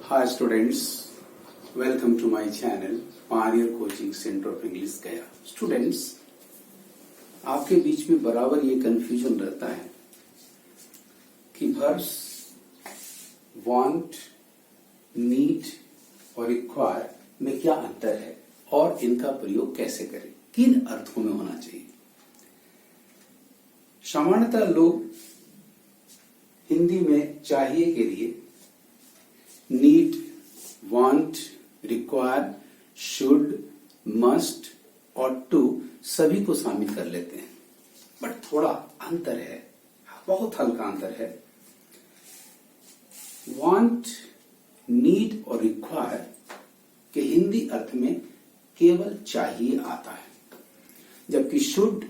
Hi students, welcome to my channel Pioneer Coaching Center of English गया। Students, आपके बीच में बराबर ये कंफ्यूजन रहता है कि verbs want, need और require में क्या अंतर है और इनका प्रयोग कैसे करें, किन अर्थों में होना चाहिए। सामान्यतः लोग हिंदी में चाहिए के लिए need, want, require, should, must और टू सभी को शामिल कर लेते हैं, बट थोड़ा अंतर है, बहुत हल्का अंतर है। वांट, नीड और रिक्वायर के हिंदी अर्थ में केवल चाहिए आता है, जबकि शुड,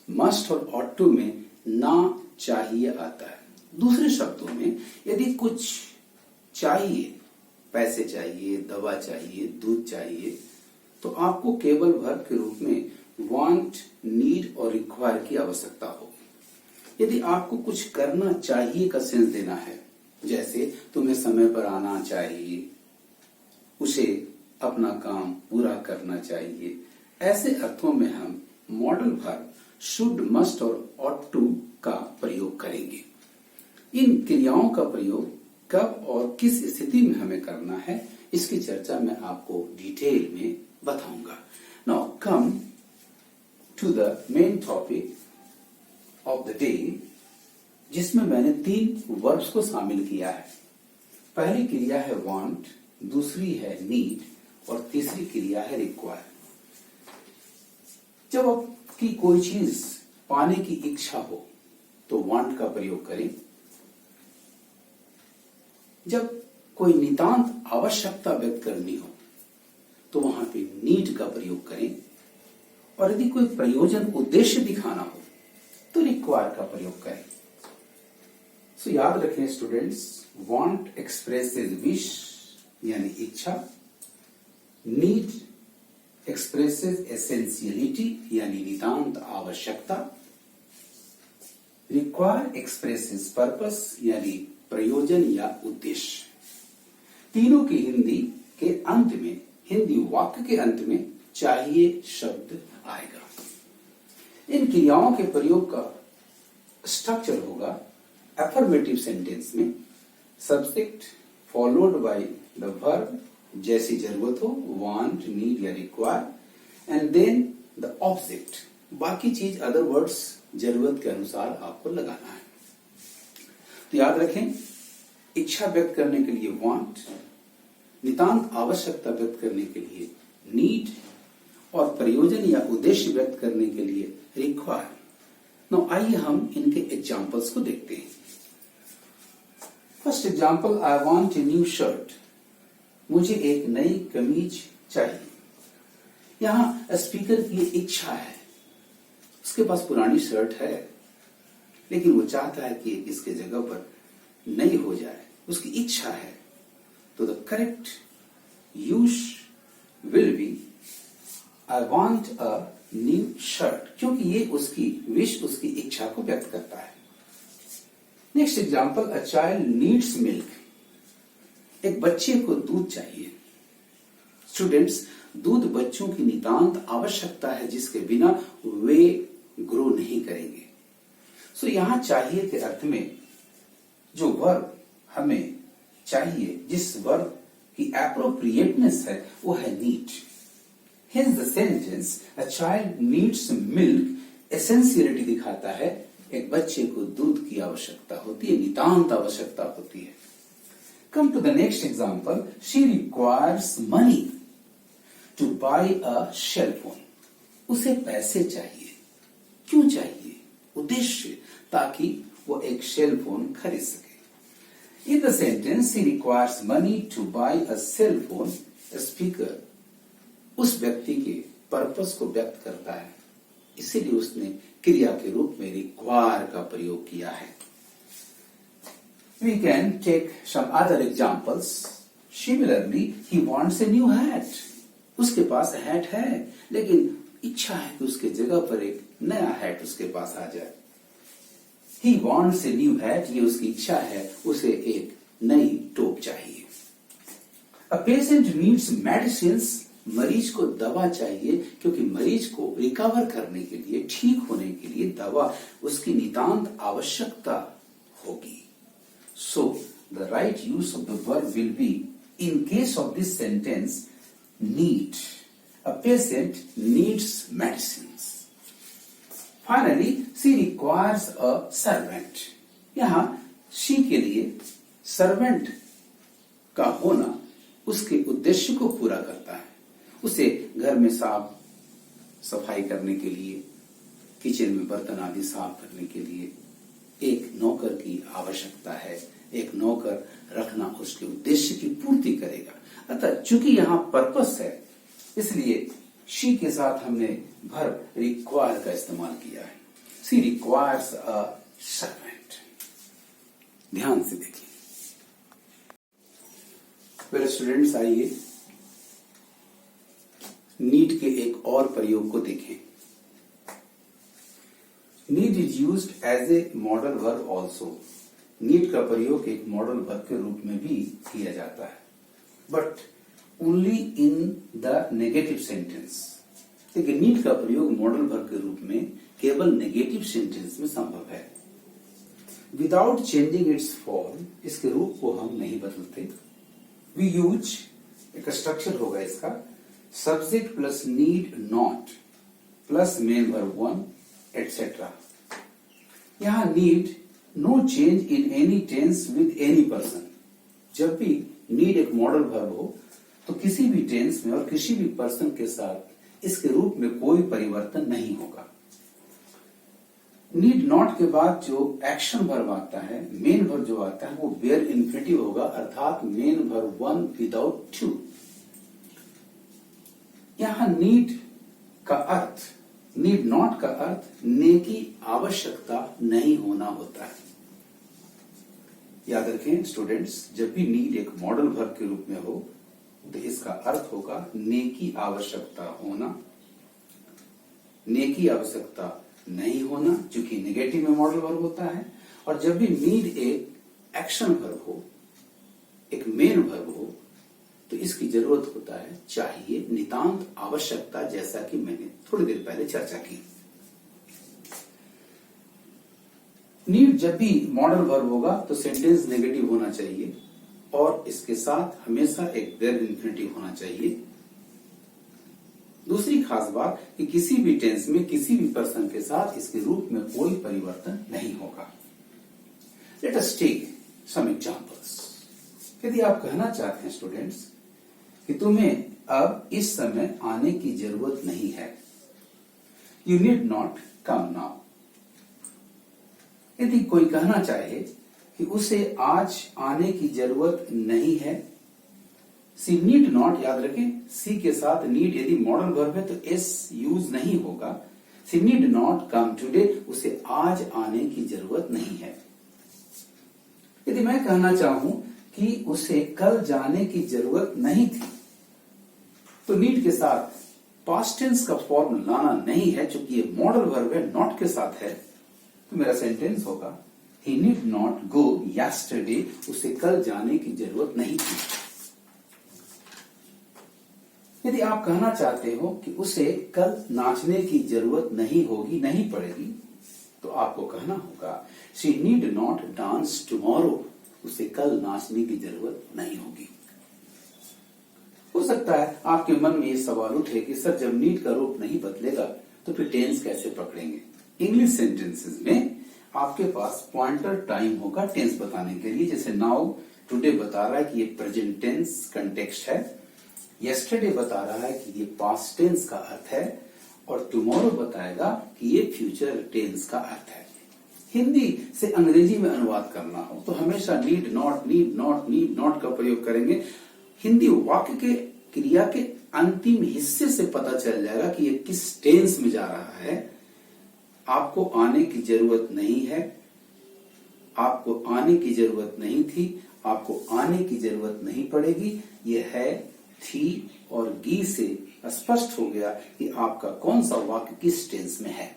मस्ट और ऑट टू में ना चाहिए आता है। दूसरे शब्दों में यदि कुछ चाहिए, पैसे चाहिए, दवा चाहिए, दूध चाहिए, तो आपको केवल वर्ब के रूप में वांट, नीड और रिक्वायर की आवश्यकता होगी। यदि आपको कुछ करना चाहिए का सेंस देना है, जैसे तुम्हें समय पर आना चाहिए, उसे अपना काम पूरा करना चाहिए, ऐसे अर्थों में हम मॉडल वर्ब शुड, मस्ट और ऑट टू का प्रयोग करेंगे। इन क्रियाओं का प्रयोग कब और किस स्थिति में हमें करना है, इसकी चर्चा मैं आपको डिटेल में बताऊंगा। Now come to the main topic of the day, जिसमें मैंने 3 वर्ब्स को शामिल किया है। पहली क्रिया है वांट, दूसरी है नीड और तीसरी क्रिया है रिक्वायर। जब आपकी कोई चीज पाने की इच्छा हो तो वांट का प्रयोग करें। जब कोई नितांत आवश्यकता व्यक्त करनी हो तो वहां पे नीड का प्रयोग करें, और यदि कोई प्रयोजन, उद्देश्य दिखाना हो तो रिक्वायर का प्रयोग करें। सो याद रखें स्टूडेंट्स, वांट एक्सप्रेसेस विश यानी इच्छा, नीड एक्सप्रेसेस एसेंशियलिटी यानी नितांत आवश्यकता, रिक्वायर एक्सप्रेसेस पर्पस यानी प्रयोजन या उद्देश्य। तीनों की हिंदी के अंत में, हिंदी वाक्य के अंत में चाहिए शब्द आएगा। इन क्रियाओं के प्रयोग का स्ट्रक्चर होगा अफर्मेटिव सेंटेंस में subject followed by the verb, जैसी जरूरत हो, वांट, नीड या require, and then the object. बाकी चीज अदर वर्ड्स जरूरत के अनुसार आपको लगाना है। तो याद रखें, इच्छा व्यक्त करने के लिए वांट, नितांत आवश्यकता व्यक्त करने के लिए नीड और प्रयोजन या उद्देश्य व्यक्त करने के लिए रिक्वायर। नाउ आइए हम इनके एग्जांपल्स को देखते हैं। First example, I want a new shirt. मुझे एक नई कमीज चाहिए। यहां स्पीकर की इच्छा है, उसके पास पुरानी शर्ट है, लेकिन वो चाहता है कि इसके जगह पर नई हो जाए, उसकी इच्छा है। तो the correct use will be I want a new shirt, क्योंकि ये उसकी विश, उसकी इच्छा को व्यक्त करता है। Next example, a child needs milk. एक बच्चे को दूध चाहिए। स्टूडेंट्स, दूध बच्चों की नितांत आवश्यकता है, जिसके बिना वे ग्रो नहीं करेंगे। सो यहां चाहिए के अर्थ में जो वर्ब हमें चाहिए, जिस वर्ब की एप्रोप्रिएटनेस है, वो है need. Hints the sentence a child needs milk essentiality दिखाता है, एक बच्चे को दूध की आवश्यकता होती है, नितांत आवश्यकता होती है। Come to the next example, she requires money to buy a cell phone. उसे पैसे चाहिए। क्यों चाहिए? उद्देश्य, ताकि वो एक सेल फोन खरीद सके। In the sentence, he requires money to buy a cell phone. Speaker उस व्यक्ति के पर्पस को व्यक्त करता है, इसीलिए उसने क्रिया के रूप में रिक्वायर का प्रयोग किया है। We can take some other examples. Similarly, he wants a new hat. उसके पास हैट है, लेकिन इच्छा है कि उसके जगह पर एक नया हैट उसके पास आ जाए। He wants a new hat, ये उसकी इच्छा है, उसे एक नई टोप चाहिए। अ पेशेंट नीड्स मेडिसिन्स, मरीज को दवा चाहिए क्योंकि मरीज को रिकवर करने के लिए, ठीक होने के लिए दवा उसकी नितांत आवश्यकता होगी. So the right use of the verb will be in case of this sentence need. A patient needs medicines. Finally she requires a servant. यहां शी के लिए सर्वेंट का होना उसके उद्देश्य को पूरा करता है. उसे घर में साफ सफाई करने के लिए, किचन में बर्तन आदि साफ करने के लिए एक नौकर की आवश्यकता है. एक नौकर रखना उसके उद्देश्य की पूर्ति करेगा. अतः चूंकि यहां पर्पस है, इसलिए शी के साथ हमने वर्ब रिक्वायर का इस्तेमाल किया है. She requires a servant. ध्यान से देखिए. पहले स्टूडेंट्स आइए नीड के एक और प्रयोग को देखें. Need is used as a modal verb also. Need का प्रयोग एक मॉडल वर्ब के रूप में भी किया जाता है, but only in the negative sentence. देखिए, नीड का प्रयोग मॉडल वर्ब के रूप में केवल नेगेटिव सेंटेंस में संभव है. विदाउट चेंजिंग इट्स फॉर्म, इसके रूप को हम नहीं बदलते. वी यूज, एक स्ट्रक्चर होगा इसका, subject plus need not plus main verb one etcetera. यहां need no change in any tense with any person. जब भी नीड एक मॉडल वर्ब हो तो किसी भी टेंस में और किसी भी पर्सन के साथ इसके रूप में कोई परिवर्तन नहीं होगा. नीड नॉट के बाद जो एक्शन वर्ब आता है, मेन वर्ब जो आता है, वो बेयर इन्फिनिटिव होगा, अर्थात main verb one without to. यहां नीड का अर्थ, नीड नॉट का अर्थ ने की आवश्यकता नहीं होना होता है. याद रखें स्टूडेंट्स, जब भी नीड एक मॉडल वर्ब के रूप में हो तो इसका अर्थ होगा ने की आवश्यकता होना, ने की आवश्यकता नहीं होना, क्योंकि नेगेटिव में मॉडल वर्ब होता है. और जब भी नीड एक एक्शन वर्ब हो, एक मेन वर्ब हो, तो इसकी जरूरत होता है चाहिए, नितांत आवश्यकता, जैसा कि मैंने थोड़ी देर पहले चर्चा की. नीड जब भी मॉडल वर्ब होगा तो सेंटेंस नेगेटिव होना चाहिए और इसके साथ हमेशा एक बेयर इन्फिनिटिव होना चाहिए. दूसरी खास बात कि किसी भी टेंस में किसी भी पर्सन के साथ इसके रूप में कोई परिवर्तन नहीं होगा. Let us take some examples. यदि आप कहना चाहते हैं स्टूडेंट्स कि तुम्हें अब इस समय आने की जरूरत नहीं है, you need not come now. यदि कोई कहना चाहे कि उसे आज आने की जरूरत नहीं है, सी नीड नॉट, याद रखें सी के साथ नीड यदि मॉडल वर्ब है तो एस यूज नहीं होगा. सी नीड नॉट कम टुडे, उसे आज आने की जरूरत नहीं है. यदि मैं कहना चाहूं कि उसे कल जाने की जरूरत नहीं थी, तो नीड के साथ पास्ट टेंस का फॉर्म लाना नहीं है, क्योंकि ये मॉडल वर्ब है, नॉट के साथ है. तो मेरा सेंटेंस होगा ही नीड नॉट गो यस्टरडे, उसे कल जाने की जरूरत नहीं थी. यदि आप कहना चाहते हो कि उसे कल नाचने की जरूरत नहीं होगी, नहीं पड़ेगी, तो आपको कहना होगा she need not dance tomorrow, उसे कल नाचने की जरूरत नहीं होगी. हो सकता है आपके मन में ये सवाल उठे कि सर जब नीड का रूप नहीं बदलेगा तो फिर टेंस कैसे पकड़ेंगे. इंग्लिश सेंटेंसेस में आपके पास पॉइंटर टाइम होगा टेंस बताने के लिए. जैसे नाउ, टुडे बता रहा है कि ये प्रेजेंट टेंस कंटेक्स्ट है, यस्टरडे बता रहा है कि ये पास्ट टेंस का अर्थ है, और टुमारो बताएगा कि ये फ्यूचर टेंस का अर्थ है. हिंदी से अंग्रेजी में अनुवाद करना हो तो हमेशा need not, need not, need not का प्रयोग करेंगे. हिंदी वाक्य के क्रिया के अंतिम हिस्से से पता चल जाएगा कि ये किस टेंस में जा रहा है. आपको आने की जरूरत नहीं है, आपको आने की जरूरत नहीं थी, आपको आने की जरूरत नहीं पड़ेगी. ये है, थी और गी से स्पष्ट हो गया कि आपका कौन सा वाक्य किस टेंस में है.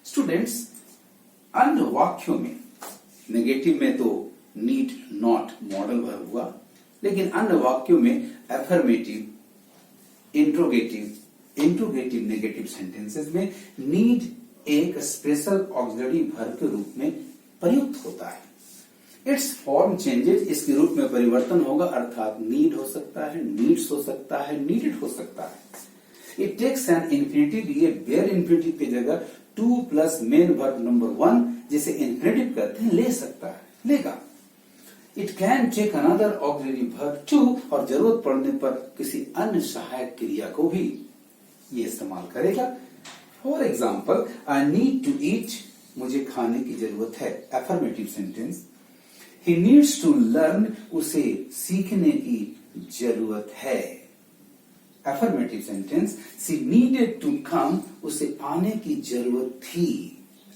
स्टूडेंट्स, अन्य वाक्यों में नेगेटिव में तो नीड नॉट मॉडल वर्ब हुआ, लेकिन अन्य वाक्यों में अफर्मेटिव, इंट्रोगेटिव नेगेटिव सेंटेंसेस में नीड एक स्पेशल ऑक्सिलरी वर्ब के रूप में प्रयुक्त होता है। इट्स फॉर्म चेंजेस, इसके रूप में परिवर्तन होगा, अर्थात नीड हो सकता है, नीड्स हो सकता है, नीडेड हो सकता है। इट टेक्स एन इन्फिनिटिव, ये वेर इन्फिनिटिव की जगह to plus main verb number 1 जिसे इन्फिनिटिव कहते हैं ले सकता है, लेगा। It can take another auxiliary verb to, और जरूरत पड़ने पर किसी अन्य सहायक क्रिया को भी ये इस्तेमाल करेगा। For example, I need to eat, मुझे खाने की जरूरत है, affirmative sentence. He needs to learn, उसे सीखने की जरूरत है, affirmative sentence. She needed to come, उसे आने की जरूरत थी,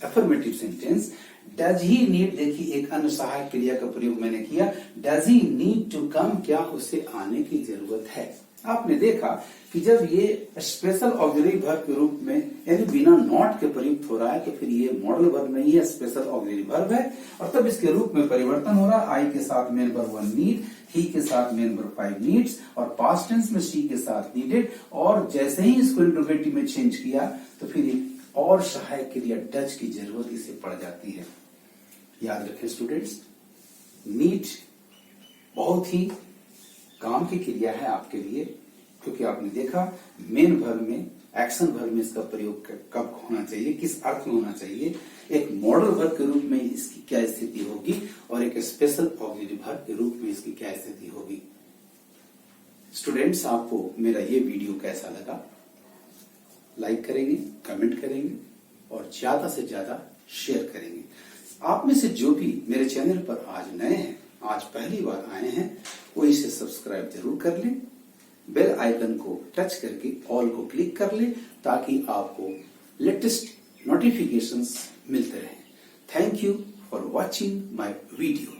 affirmative sentence. Does he need, देखिए एक अन्य सहायक क्रिया का प्रयोग मैंने किया, does he need to come, क्या उसे आने की जरूरत है। आपने देखा कि जब ये स्पेशल ऑक्सिलरी वर्ब के रूप में यानी बिना नॉट के प्रयुक्त हो रहा है तो फिर ये मॉडल वर्ब नहीं है, स्पेशल ऑक्सिलरी वर्ब है, और तब इसके रूप में परिवर्तन हो रहा है। आई के साथ मेन वर्ब 1 नीड, ही के साथ मेन वर्ब 5 नीड्स, और पास्ट टेंस में शी के साथ नीडेड, और जैसे ही इसको इंट्रोगेटिव में चेंज किया तो फिर और सहायक क्रिया डज की जरूरत इसे पड़ जाती है। याद रखें स्टूडेंट्स, नीड बहुत ही काम की क्रिया है आपके लिए, क्योंकि आपने देखा मेन वर्ब में, एक्शन वर्ब में इसका प्रयोग कब होना चाहिए, किस अर्थ में होना चाहिए, एक मॉडल वर्ब के रूप में इसकी क्या स्थिति होगी, और एक स्पेशल ऑक्सिलरी वर्ब के रूप में इसकी क्या स्थिति होगी। स्टूडेंट्स, आपको मेरा ये वीडियो कैसा लगा, लाइक करेंगे, कमेंट करेंगे और ज्यादा से ज्यादा शेयर करेंगे। आप में से जो भी मेरे चैनल पर आज नए हैं, आज पहली बार आए हैं, वो इसे सब्सक्राइब जरूर कर लें, बेल आइकन को टच करके ऑल को क्लिक कर लें ताकि आपको लेटेस्ट नोटिफिकेशंस मिलते रहें। Thank you for watching my video.